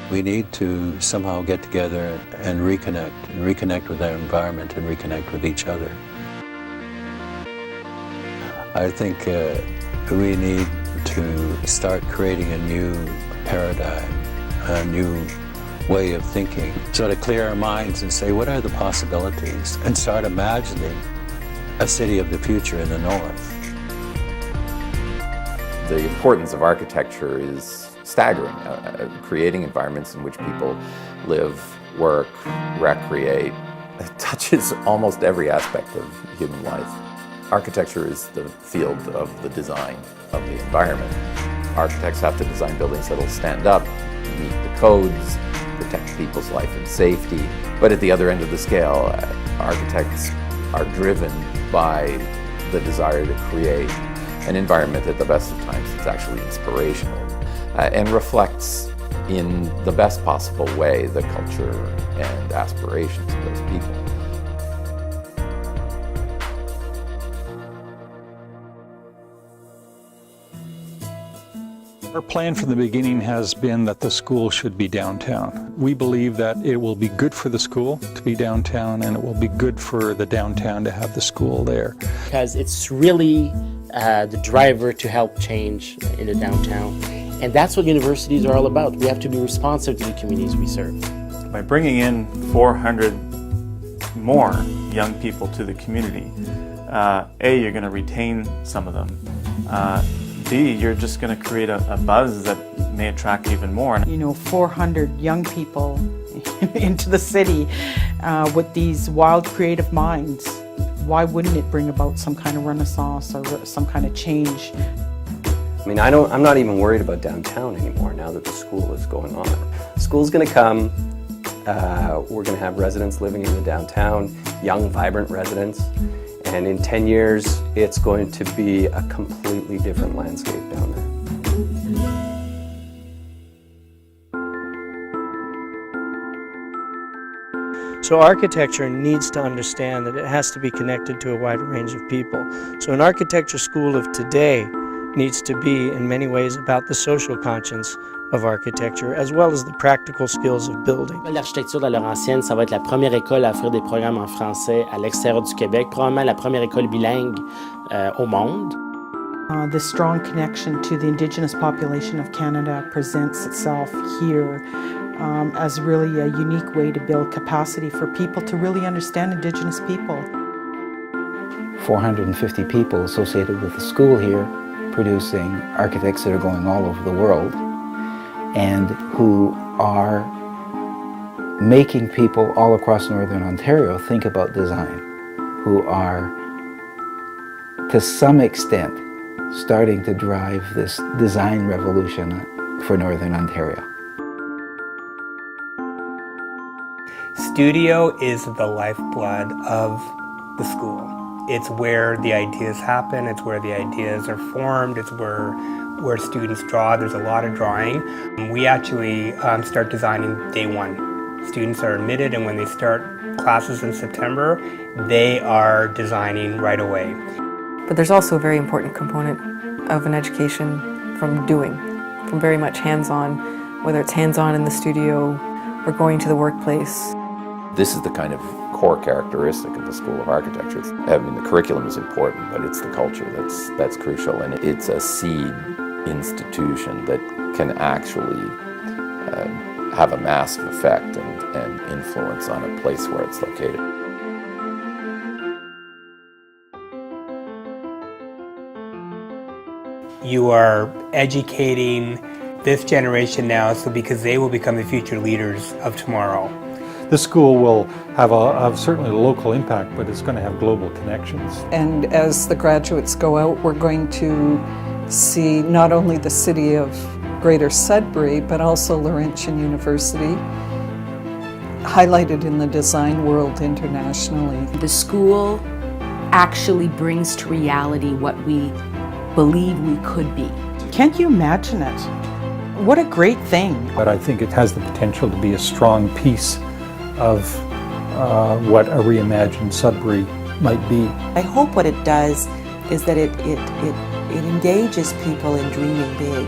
We need to somehow get together and reconnect with our environment and reconnect with each other. I think we need to start creating a new paradigm, a new way of thinking, so to clear our minds and say, what are the possibilities? And start imagining a city of the future in the north. The importance of architecture is staggering, creating environments in which people live, work, recreate. It touches almost every aspect of human life. Architecture is the field of the design of the environment. Architects have to design buildings that will stand up, meet the codes, protect people's life and safety. But at the other end of the scale, architects are driven by the desire to create an environment at the best of times that's actually inspirational and reflects in the best possible way the culture and aspirations of those people. Our plan from the beginning has been that the school should be downtown. We believe that it will be good for the school to be downtown, and it will be good for the downtown to have the school there. Because it's really the driver to help change in the downtown. And that's what universities are all about. We have to be responsive to the communities we serve. By bringing in 400 more young people to the community, A, you're going to retain some of them. B, you're just going to create a buzz that may attract even more. 400 young people into the city with these wild creative minds. Why wouldn't it bring about some kind of renaissance or some kind of change? I mean, I'm not even worried about downtown anymore now that the school is going on. The school's going to come. We're going to have residents living in the downtown, young, vibrant residents. And in 10 years, it's going to be a completely different landscape down there. So architecture needs to understand that it has to be connected to a wide range of people. So an architecture school of today needs to be, in many ways, about the social conscience of architecture, as well as the practical skills of building. L'architecture de la Laurentienne, ça va être la première école à offrir des programmes en français à l'extérieur du Québec, probablement la première école bilingue au monde. The strong connection to the Indigenous population of Canada presents itself here as really a unique way to build capacity for people to really understand Indigenous people. 450 people associated with the school here, producing architects that are going all over the world and who are making people all across Northern Ontario think about design, who are, to some extent, starting to drive this design revolution for Northern Ontario. Studio is the lifeblood of the school. It's where the ideas happen, it's where the ideas are formed, it's where students draw. There's a lot of drawing. We actually start designing day one. Students are admitted, and when they start classes in September, they are designing right away. But there's also a very important component of an education from doing, from very much hands-on, whether it's hands-on in the studio or going to the workplace. This is the kind of core characteristic of the School of Architecture. I mean, the curriculum is important, but it's the culture that's crucial, and it's a seed institution that can actually have a massive effect and influence on a place where it's located. You are educating this generation now, so because they will become the future leaders of tomorrow. The school will have certainly a local impact, but it's going to have global connections. And as the graduates go out, we're going to see not only the city of Greater Sudbury, but also Laurentian University, highlighted in the design world internationally. The school actually brings to reality what we believe we could be. Can't you imagine it? What a great thing. But I think it has the potential to be a strong piece of what a reimagined Sudbury might be. I hope what it does is that it engages people in dreaming big.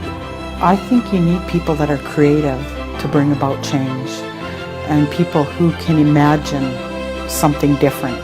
I think you need people that are creative to bring about change and people who can imagine something different.